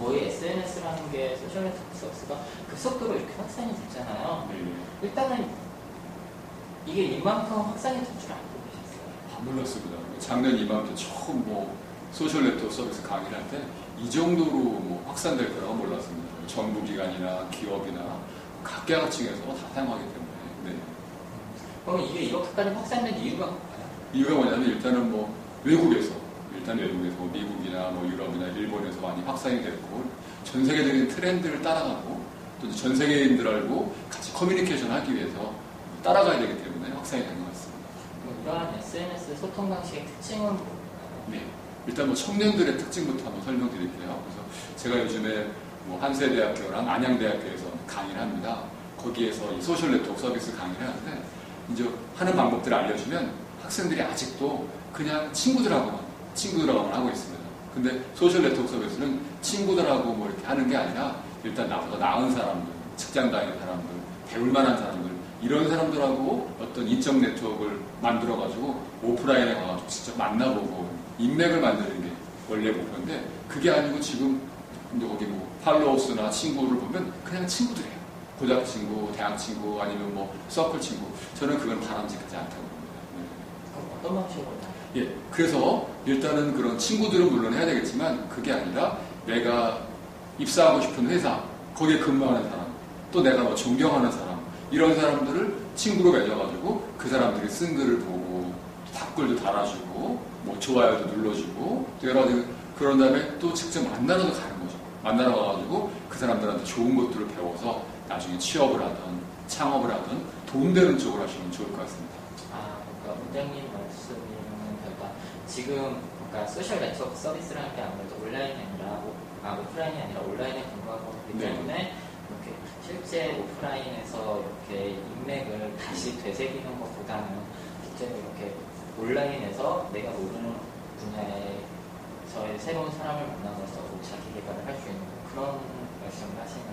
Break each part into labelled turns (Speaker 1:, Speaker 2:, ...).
Speaker 1: 거의 SNS라는 게 소셜 네트워크 서비스가 급속도로 이렇게 확산이 됐잖아요. 일단은 이게 이만큼 확산이 될 줄 알고 계셨어요?
Speaker 2: 안 몰랐습니다. 작년 이맘때 처음 뭐 소셜 네트워크 서비스 강의를 할 때 이 정도로 뭐 확산될 거라고 몰랐습니다. 정부 기관이나 기업이나 각계각층에서 다 사용하기 때문에. 네.
Speaker 1: 그럼 이게 이렇게까지 확산된 이유가 뭘까요?
Speaker 2: 이유가 뭐냐면 일단은 뭐 외국에서 뭐 미국이나 뭐 유럽이나 일본에서 많이 확산이 됐고 전 세계적인 트렌드를 따라가고 또 전 세계인들하고 같이 커뮤니케이션 하기 위해서 따라가야 되기 때문에 확산이 된 것 같습니다.
Speaker 1: 이러한 SNS 소통 방식의 특징은 뭘까요?
Speaker 2: 네. 일단 뭐 청년들의 특징부터 한번 설명드릴게요. 그래서 제가 요즘에 뭐 한세대학교랑 안양대학교에서 강의를 합니다. 거기에서 이 소셜 네트워크 서비스 강의를 하는데 이제 하는 방법들을 알려주면 학생들이 아직도 그냥 친구들하고만 하고 있습니다. 근데 소셜 네트워크 서비스는 친구들하고 뭐 이렇게 하는 게 아니라 일단 나보다 나은 사람들, 직장 다니는 사람들, 배울 만한 사람들 이런 사람들하고 어떤 인적 네트워크를 만들어가지고 오프라인에 가가지고 직접 만나보고 인맥을 만드는 게 원래 목표인데 그게 아니고 지금 여기 뭐 팔로워스나 친구를 보면 그냥 친구들이에요. 고등학교 친구, 대학 친구 아니면 뭐 서클 친구 저는 그건 바람직하지 않다고 봅니다. 네.
Speaker 1: 그럼 어떤 방식으로?
Speaker 2: 예, 그래서 일단은 그런 친구들은 물론 해야 되겠지만 그게 아니라 내가 입사하고 싶은 회사 거기에 근무하는 사람 또 내가 뭐 존경하는 사람 이런 사람들을 친구로 맺어가지고 그 사람들이 쓴 글을 보고 답글도 달아주고 뭐 좋아요도 눌러주고 또 여러 가지 그런 다음에 또 직접 만나러도 가는 거죠. 만나러 가가지고 그 사람들한테 좋은 것들을 배워서 나중에 취업을 하든 창업을 하든 도움되는 쪽으로 하시면 좋을 것 같습니다.
Speaker 1: 그러니까 원장님 말씀은 그러니까 지금 그러니까 소셜 네트워크 서비스라는 게 아무래도 온라인이 아니라 오프라인이 아니라 온라인에 근거하고 있기 때문에 이렇게 실제 오프라인에서 이렇게 인맥을 다시 되새기는 것보다는 실제로 이렇게 온라인에서 내가 모르는 분야에서의 새로운 사람을 만나면서 자기 개발을 할 수 있는 그런 말씀을 하시는.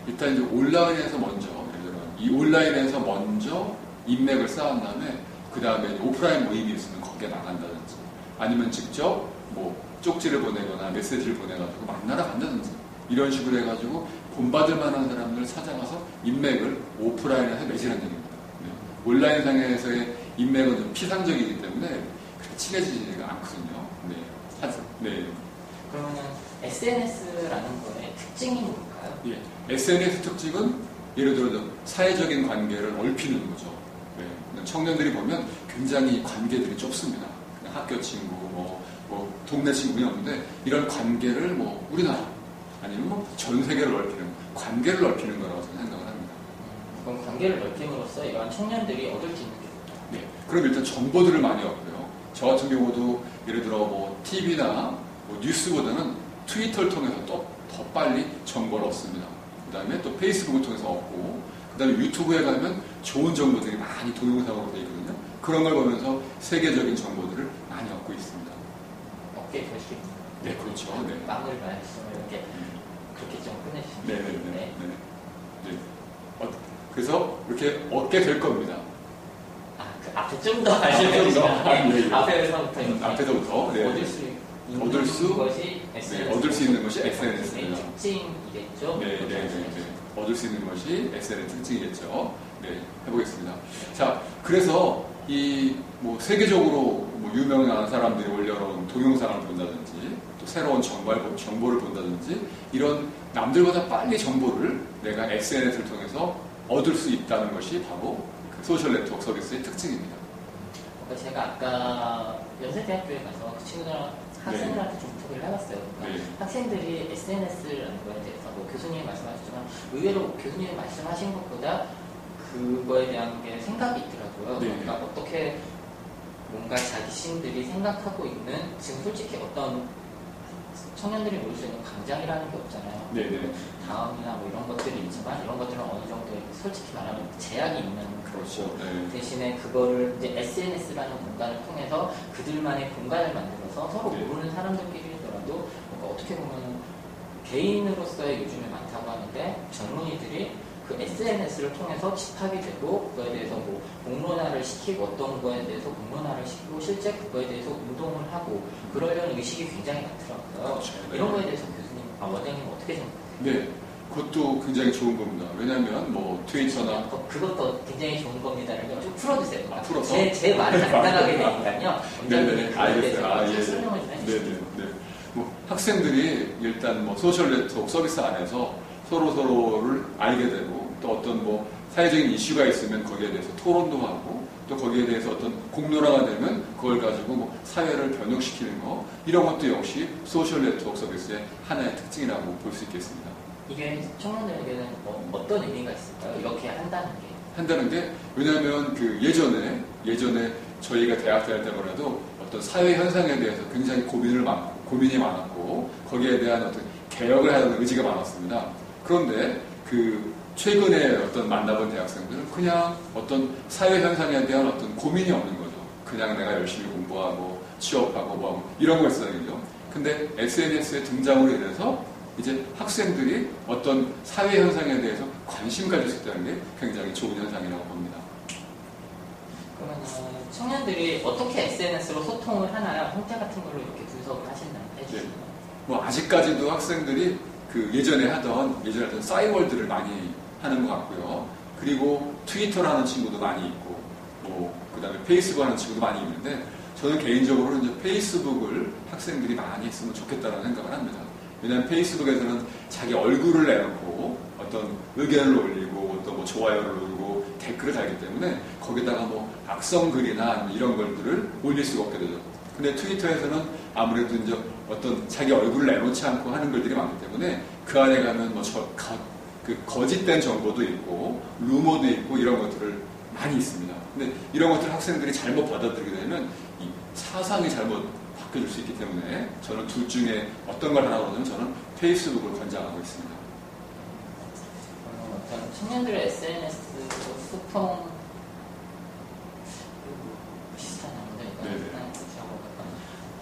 Speaker 2: 일단 이제 온라인에서 먼저 예를 들어 이 온라인에서 먼저 인맥을 쌓은 다음에 그 다음에 오프라인 모임이 있으면 거기에 나간다든지 아니면 직접 뭐 쪽지를 보내거나 메시지를 보내가지고 만나러 간다든지 이런 식으로 해가지고 본받을 만한 사람들을 찾아가서 인맥을 오프라인에서 맺으라는 얘기입니다. 네. 온라인상에서의 인맥은 좀 피상적이기 때문에 그렇게 친해지지가 않거든요. 네. 네.
Speaker 1: 그러면 SNS라는 거의 특징이 뭘까요?
Speaker 2: 예. SNS 특징은 예를 들어 사회적인 관계를 넓히는 거죠. 네. 청년들이 보면 굉장히 관계들이 좁습니다. 그냥 학교 친구, 뭐 동네 친구는 없는데 이런 관계를 뭐 우리나라 아니면 뭐 전 세계를 넓히는 관계를 넓히는 거라고 생각을 합니다.
Speaker 1: 그럼 관계를 넓힘으로써 이러한 청년들이 얻을 수 있는 게 뭐죠?
Speaker 2: 네. 그럼 일단 정보들을 많이 얻고요. 저 같은 경우도 예를 들어 뭐 TV나 뭐 뉴스보다는 트위터를 통해서 또 더 빨리 정보를 얻습니다. 그 다음에 또 페이스북을 통해서 얻고 그 다음에 유튜브에 가면 좋은 정보들이 많이 동영상으로 되어 있거든요. 그런 걸 보면서 세계적인 정보들을 많이 얻고 있습니다.
Speaker 1: 얻게 될 수 있는.
Speaker 2: 네, 그렇죠. 네.
Speaker 1: 마무리 말씀을 이렇게 그렇게 좀 끝내주시면.
Speaker 2: 네네네. 네. 그래서 이렇게 얻게 될 겁니다.
Speaker 1: 그 앞에 좀 더 말씀해 주시면.
Speaker 2: 네.
Speaker 1: 앞에서부터.
Speaker 2: 앞에서부터. 네. 얻을 수 있는 것이 SNS입니다.
Speaker 1: 특징이겠죠?
Speaker 2: 네. 얻을 수 있는 것이 SNS 특징이겠죠. 네, 해보겠습니다. 자, 그래서 이 뭐 세계적으로 뭐 유명한 사람들이 올려놓은 동영상을 본다든지 또 새로운 정보를 본다든지 이런 남들보다 빨리 정보를 내가 SNS를 통해서 얻을 수 있다는 것이 바로 그 소셜 네트워크 서비스의 특징입니다.
Speaker 1: 제가 아까 연세대학교에 가서 학생들한테 좀 부탁을 해봤어요. 그러니까 학생들이 SNS라는 거에 대해서 뭐 교수님이 말씀하셨지만 의외로 교수님이 말씀하신 것보다 그거에 대한 게 생각이 있더라고요. 그러니까 어떻게 뭔가 자신들이 생각하고 있는 지금 솔직히 어떤 청년들이 모일 수 있는 강장이라는 게 없잖아요. 다음이나 뭐 이런 것들이 있지만 이런 것들은 어느 정도 솔직히 말하면 제약이 있는
Speaker 2: 그렇죠.
Speaker 1: 대신에 그거를 이제 SNS라는 공간을 통해서 그들만의 공간을 만들어서 서로 모르는 사람들끼리더라도 뭔가 어떻게 보면 개인으로서의 요즘에 많다고 하는데 젊은이들이 그 SNS를 통해서 집합이 되고 그거에 대해서 뭐 공론화를 시키고 어떤 거에 대해서 공론화를 시키고 실제 그거에 대해서 운동을 하고 그러려는 의식이 굉장히 많더라고요. 이런 거에 대해서 교수님 원장님 어떻게 생각하세요?
Speaker 2: 네, 그것도 굉장히 좋은 겁니다. 왜냐하면 뭐 트위터나
Speaker 1: 그것도 굉장히 좋은 겁니다를 좀 풀어주세요.
Speaker 2: 풀어서?
Speaker 1: 제 말을 간단하게 되니까요.
Speaker 2: 네네, 알겠어요. 예.
Speaker 1: 설명을 좀 해주세요.
Speaker 2: 네네. 뭐 학생들이 일단 뭐 소셜 네트워크 서비스 안에서 서로를 알게 되고 또 어떤 뭐 사회적인 이슈가 있으면 거기에 대해서 토론도 하고 또 거기에 대해서 어떤 공론화가 되면 그걸 가지고 뭐 사회를 변혁시키는 거 이런 것도 역시 소셜 네트워크 서비스의 하나의 특징이라고 볼 수 있겠습니다.
Speaker 1: 이게 청년들에게는 어떤 의미가 있을까요? 이렇게 한다는 게?
Speaker 2: 왜냐하면 그 예전에 저희가 대학 다닐 때만 해도 어떤 사회 현상에 대해서 굉장히 고민이 많았고 거기에 대한 어떤 개혁을 하는 의지가 많았습니다. 그런데 그 최근에 어떤 만나본 대학생들은 그냥 어떤 사회 현상에 대한 어떤 고민이 없는 거죠. 그냥 내가 열심히 공부하고 취업하고 뭐 이런 거 있어야겠죠. 근데 SNS의 등장으로 인해서 이제 학생들이 어떤 사회 현상에 대해서 관심 가질 수 있다는 게 굉장히 좋은 현상이라고 봅니다.
Speaker 1: 그러면 청년들이 어떻게 SNS로 소통을 하나요? 형태 같은 걸로 이렇게 분석을 해주시나요?
Speaker 2: 뭐 아직까지도 학생들이 그 예전에 하던 싸이월드를 많이 하는 것 같고요. 그리고 트위터를 하는 친구도 많이 있고, 뭐 그다음에 페이스북 하는 친구도 많이 있는데 저는 개인적으로 이제 페이스북을 학생들이 많이 했으면 좋겠다는 생각을 합니다. 왜냐하면 페이스북에서는 자기 얼굴을 내놓고 어떤 의견을 올리고 또 뭐 좋아요를 누르고 댓글을 달기 때문에 거기다가 뭐 악성글이나 이런 것들을 올릴 수가 없게 되죠. 근데 트위터에서는 아무래도 이제 어떤 자기 얼굴을 내놓지 않고 하는 글들이 많기 때문에 그 안에 가면 뭐 거짓된 정보도 있고 루머도 있고 이런 것들을 많이 있습니다. 근데 이런 것들 학생들이 잘못 받아들이게 되면 이 사상이 잘못 바뀌어질 수 있기 때문에 저는 둘 중에 어떤 걸 하라고 하면 저는 페이스북을 권장하고 있습니다.
Speaker 1: 청년들의 SNS 소통 비슷한 건데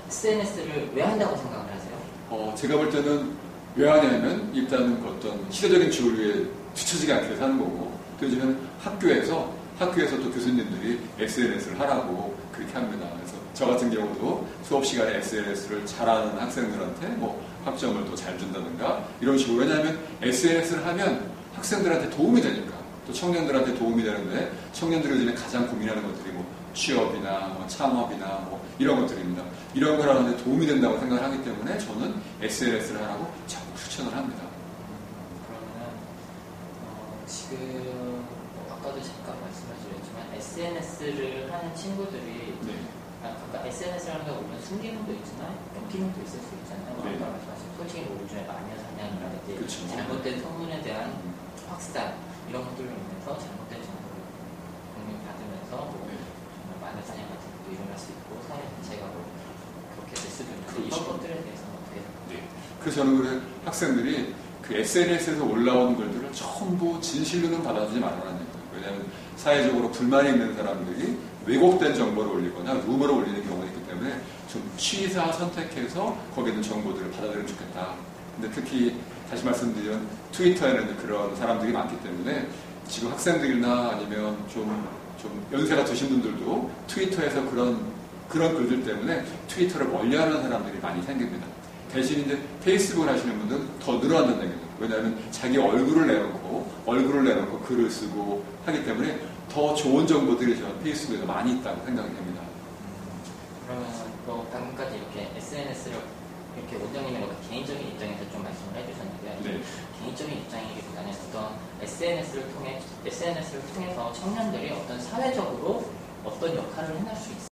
Speaker 1: SNS를 왜 한다고 생각을 하세요?
Speaker 2: 제가 볼 때는 왜 하냐면 일단은 어떤 시대적인 주류에 뒤처지지 않게 사는 거고 또 요즘에는 학교에서 또 교수님들이 SNS를 하라고 그렇게 합니다. 그래서 저 같은 경우도 수업 시간에 SNS를 잘하는 학생들한테 뭐 학점을 또 잘 준다든가 이런 식으로 왜냐하면 SNS를 하면 학생들한테 도움이 되니까 또 청년들한테 도움이 되는데 청년들이 요즘에 가장 고민하는 것들이 뭐 취업이나 뭐 창업이나 뭐 이런 것들입니다. 이런 걸 하는데 도움이 된다고 생각을 하기 때문에 저는 SNS를 하라고 적극 추천을 합니다.
Speaker 1: 그러면 지금 아까도 잠깐 말씀하셨지만 SNS를 하는 친구들이 그러니까 SNS를 하는 게 물론 순기능도 있지만 역기능도 있을 수 있잖아요. 아까 말씀하신 솔직히 뭐 요즘에 마녀 사냥이라든지
Speaker 2: 그렇죠.
Speaker 1: 잘못된 소문에 대한 확산 이런 것들로 인해서 잘못된 정보를 공유받으면서 뭐 정말 마녀 사냥 같은 것도 일어날 수 있고 사회 전체가 뭐 그렇게 될 수도 있는데 이런 것들에 대해서는 어떻게 생각하세요?
Speaker 2: 그래서 저는 그래 학생들이 그 SNS에서 올라온 글들을 전부 진실로는 받아주지 말아라는 거예요. 왜냐하면 사회적으로 불만이 있는 사람들이 왜곡된 정보를 올리거나 루머를 올리는 경우가 있기 때문에 좀 취사 선택해서 거기에 있는 정보들을 받아들이면 좋겠다. 근데 특히 다시 말씀드리면 트위터에는 그런 사람들이 많기 때문에 지금 학생들이나 아니면 좀 연세가 드신 분들도 트위터에서 그런 글들 때문에 트위터를 멀리하는 사람들이 많이 생깁니다. 대신 이제 페이스북을 하시는 분들은 더 늘어난다는 얘기죠. 왜냐하면 자기 얼굴을 내놓고 글을 쓰고 하기 때문에 더 좋은 정보들이 저는 페이스북에서 많이 있다고 생각이 됩니다.
Speaker 1: 그러면 또 방금까지 이렇게 SNS를 이렇게 원장님의 개인적인 입장에서 좀 말씀을 해주셨는데요. 개인적인 입장이기보다는 어떤 SNS를 통해서 청년들이 어떤 사회적으로 어떤 역할을 해낼 수 있어요.